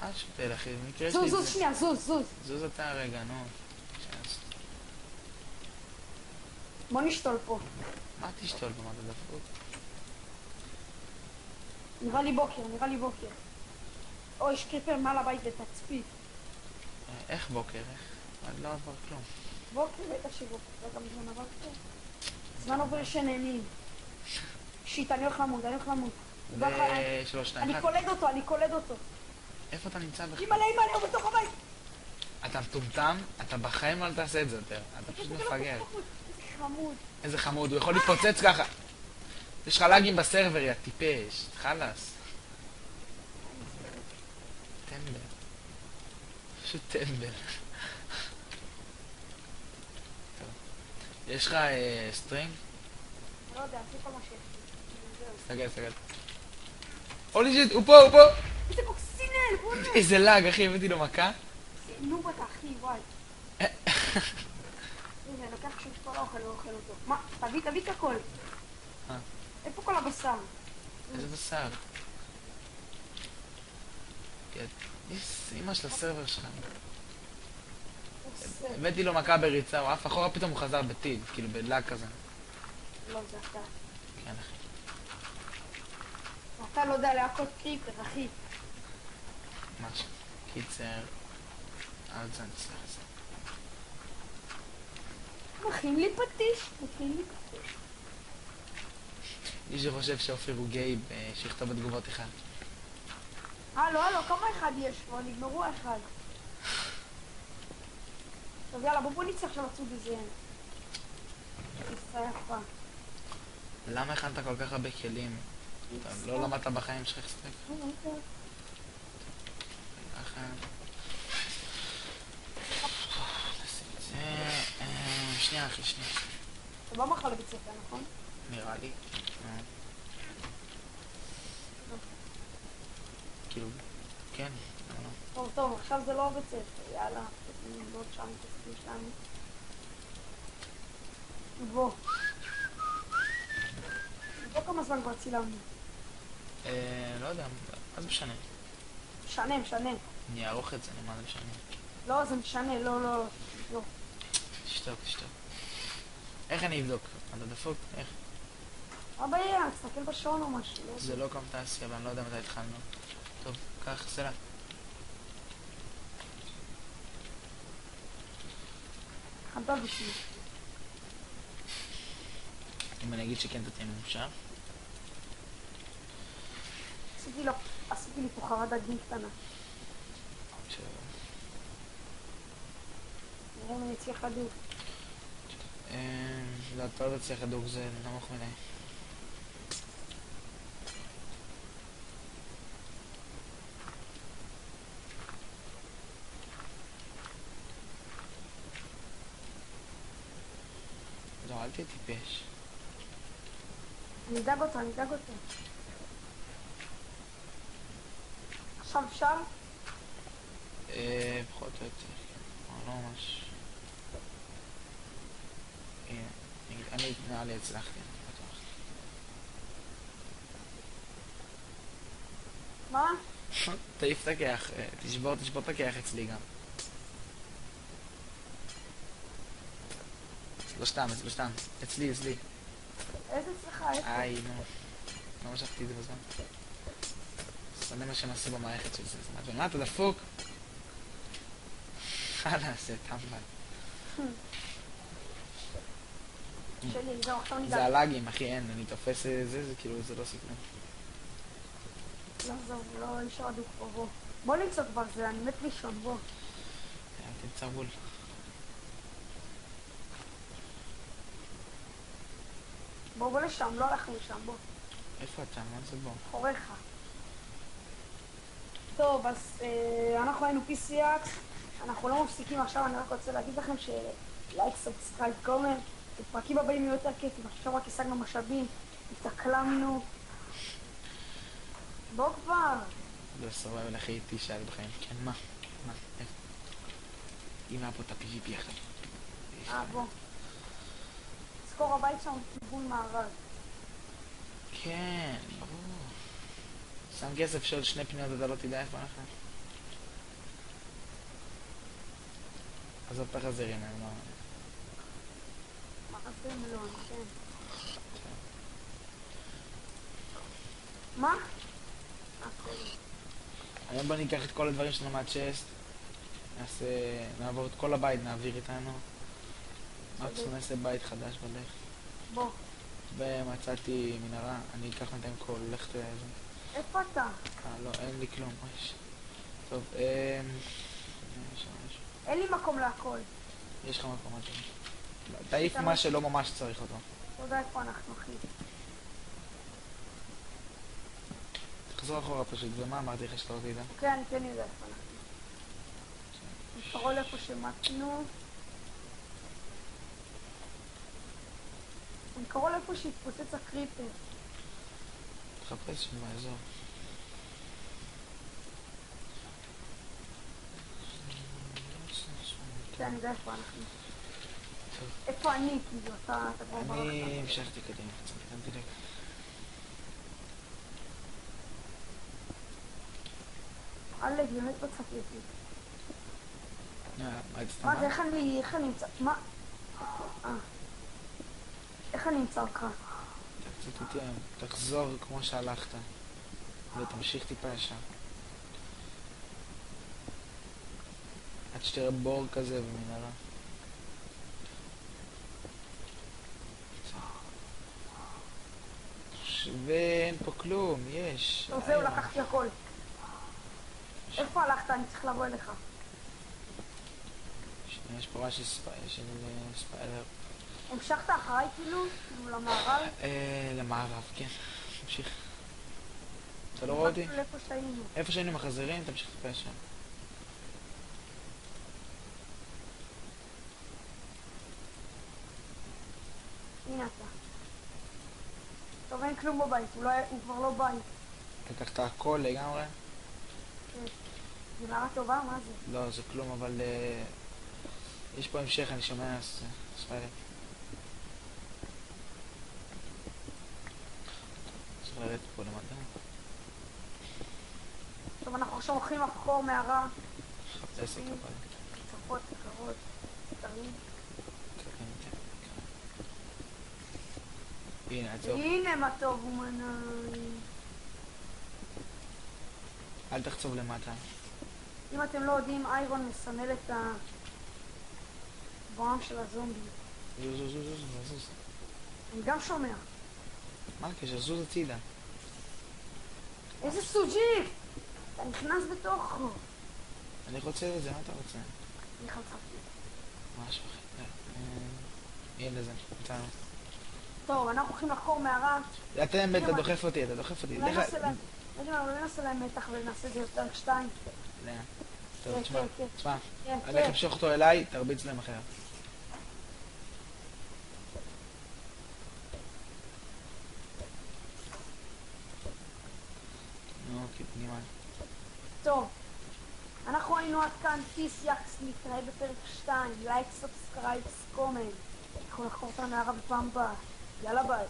מה שותל, אחי? במקרה זוז, שלי זוז, זה... שנייה, זוז, זוז. זוז אתה רגע, נו. בוא נשתול פה. מה תשתול במה אתה דפוק? נראה לי בוקר, נראה לי בוקר. או, יש קריפר מעל הבית ותצפית. איך בוקר? איך? עוד לא עבר כלום. בוקר, בטח שבוקר. רגע, מזמן עבר פה. זמן עובר שנהנים. שיט, אני הולך למות, אני הולך למות. ב-3, 2, 1. אני קולד אותו, אני קולד אותו. איפה אתה נמצא בכלל? אימא'לה, אימא'לה, הוא בתוך הבית. אתה מטומטם? אתה בחיים לא תעשה את זה יותר. אתה פשוט מפגר. איזה חמוד. איזה חמוד, הוא יכול להתפוצץ ככה. יש לך לאגים בסרבר, יא טיפש. חלאס. טמבל. פשוט טמבל. טוב. יש לך סטרינג? לא יודע, זה כל מה שיש לי. סגל, סגל. הולי שיט, הוא פה, הוא פה! איזה קוקסינל, בוא'נה. איזה לאג, אחי, הבאתי לו מכה. נו בטח, אחי, וואי. הנה, לקח עכשיו כל האוכל ואוכל אותו. מה? תביא את הכל. איפה כל הבשר? איזה בשר. אמא של הסרבר שלך. הבאתי לו מכה בריצה, הוא עף אחורה, פתאום הוא חזר בטיל, כאילו בלאג כזה. לא, זה אתה. כן, אחי. אתה לא יודע להכות קריפר, אחי. משהו. קיצר. אל זה נצטרך את זה. מכין לי פטיש, מכין לי פטיש. מי שחושב שאופיר הוא גיי, שיכתוב בתגובות אחד. הלו, כמה אחד יש פה? נגמרו אחד. טוב, יאללה, בוא נצא עכשיו לצוד איזה... טיסה יפה. למה הכנת כל כך הרבה כלים? אתה לא למדת בחיים שלך לשחק? ככה... נשים את זה... שנייה אחי, שנייה. אתה בא מחר לבית ספר, נכון? נראה לי. כאילו... כן, לא. טוב, עכשיו זה לא בית ספר, יאללה. נמדוד שם, תסכים שלנו. בוא. בוא כמה זמן כבר צילמנו. לא יודע, מה זה משנה? משנה. אני אערוך את זה, מה זה משנה? לא, זה משנה, לא. תשתוק. איך אני אבדוק? אתה דפוק? איך? אבא יהיה, תסתכל בשעון או משהו. זה לא קומפטציה, ואני לא יודע מתי התחלנו. טוב, קח סלע. חמדה בשבילי. אם אני אגיד שכן, אתה תהיה מאושר. עשיתי לי פה חוות דגים קטנה. נראה אם אני אצליח לדוק. לא, אתה לא תצליח לדוק, זה נמוך מדי. לא, אל תהיה טיפש. אני אדאג אותו. עכשיו אפשר? פחות או יותר, כן. לא ממש... הנה, אני נראה לי הצלחתי, אני בטוח. מה? תעיף את הכיח, תשבור את הכיח אצלי גם. לא סתם, אצלי. איזה אצלך? איי, נו. לא משכתי את זה בזמן. זה מה שהם עשו במערכת של זה. מה אתה דפוק? חלאס, טמבל. שלי, זהו, עכשיו ניגע. זה הלאגים, אחי, אין. אני תופס זה כאילו, זה לא סיכון. לא, זהו, לא נשאר הדוק פה, בוא. בוא נמצא כבר זה, אני מת לישון, בוא. תמצא בול. בוא לשם, לא הלכנו לשם, בוא. איפה אתה? מה זה בוא? אחוריך. טוב, אז אנחנו היינו PCX, אנחנו לא מפסיקים עכשיו, אני רק רוצה להגיד לכם שלייק, סאבסקרייב, קומנט, בפרקים הבאים יהיו יותר כיפים, עכשיו רק השגנו משאבים, התאקלמנו. בוא כבר. לא סבבה, ולכי איתי שאל בחיים. כן, מה? איפה? אם היה פה את ה-PVP עכשיו. בוא. זכור הבית שם כיוון מערב. כן, ברור. שם כסף של 2 פניות, אתה לא תדע איפה אנחנו. עזוב את החזירים, הם לא... מה זה מלון, כן. מה? היום בוא ניקח את כל הדברים שלנו מהצ'סט. נעבור את כל הבית, נעביר איתנו. מקסימום נעשה בית חדש בדרך. בוא. ומצאתי מנהרה, אני אקח בינתיים כל, לך תראה איזה. איפה אתה? לא, אין לי כלום, יש. טוב, אין לי מקום להכל. יש לך מקום עד שם. תעיף מה שלא ממש צריך אותו. אתה יודע איפה אנחנו, אחי. תחזור אחורה פשוט, ומה אמרתי לך שאתה לא תדע? אוקיי, אני כן יודע איפה אנחנו. נתפרול איפה שמתנו. אני קרוא לאיפה שהתפוצץ הקריפר. תחפש שם באזור. כן, אני יודע איפה אנחנו. איפה אני, כאילו, אתה כבר ברחת. אני המשכתי קדימה, אל תדאג. אלק, באמת בצפיתי. מה מה זה, הצטמה? איך אני אמצא, מה? איך אני אמצא אותך? קצת איתי היום. תחזור כמו שהלכת. ותמשיך טיפה ישר. עד שתראה בור כזה ומנהרה. ואין פה כלום, יש. טוב, זהו, לקחתי הכל. איפה הלכת? אני צריך לבוא אליך. יש פה רעש של ספיילר. המשכת אחריי כאילו? למערב? למערב, כן. תמשיך. אתה לא רואה אותי? איפה שהיינו. איפה שהיינו עם החזירים, תמשיך טיפה שם. הנה אתה. טוב, אין כלום בבית, הוא כבר לא בית. לקחת הכל לגמרי? זה נראה טובה? מה זה? לא, זה כלום, אבל יש פה המשך, אני שומע ספיילר. צריך לרדת פה למטה. טוב, אנחנו עכשיו הולכים לחקור מערה. חפש אותו אבל. צפות, קרות, תרים. הנה, עצור. הנה מה טוב ומנאי. אל תחצוב למטה. אם אתם לא יודעים, איירון מסמל את הבועם של הזומבי. זוז. אני גם שומע. מה הקשר? זוז הצידה. איזה סוג'י! אתה נכנס בתוכו. אני רוצה את זה, מה אתה רוצה? אני חלחלתי. משהו אחר. הנה זה, איתנו. טוב, אנחנו הולכים לחקור מערה. אתה דוחף אותי. אולי נעשה להם מתח ונעשה את זה יותר 2. טוב, תשמע, כן. אני הולך למשוך אותו אליי, תרביץ להם אחר. אוקיי, פנימה. טוב, אנחנו היינו עד כאן, פיס יקס, נתראה בפרק 2, לייק, סאבסקרייב, קומנט. אנחנו נחקור את הנערה בפעם הבאה. יאללה ביי.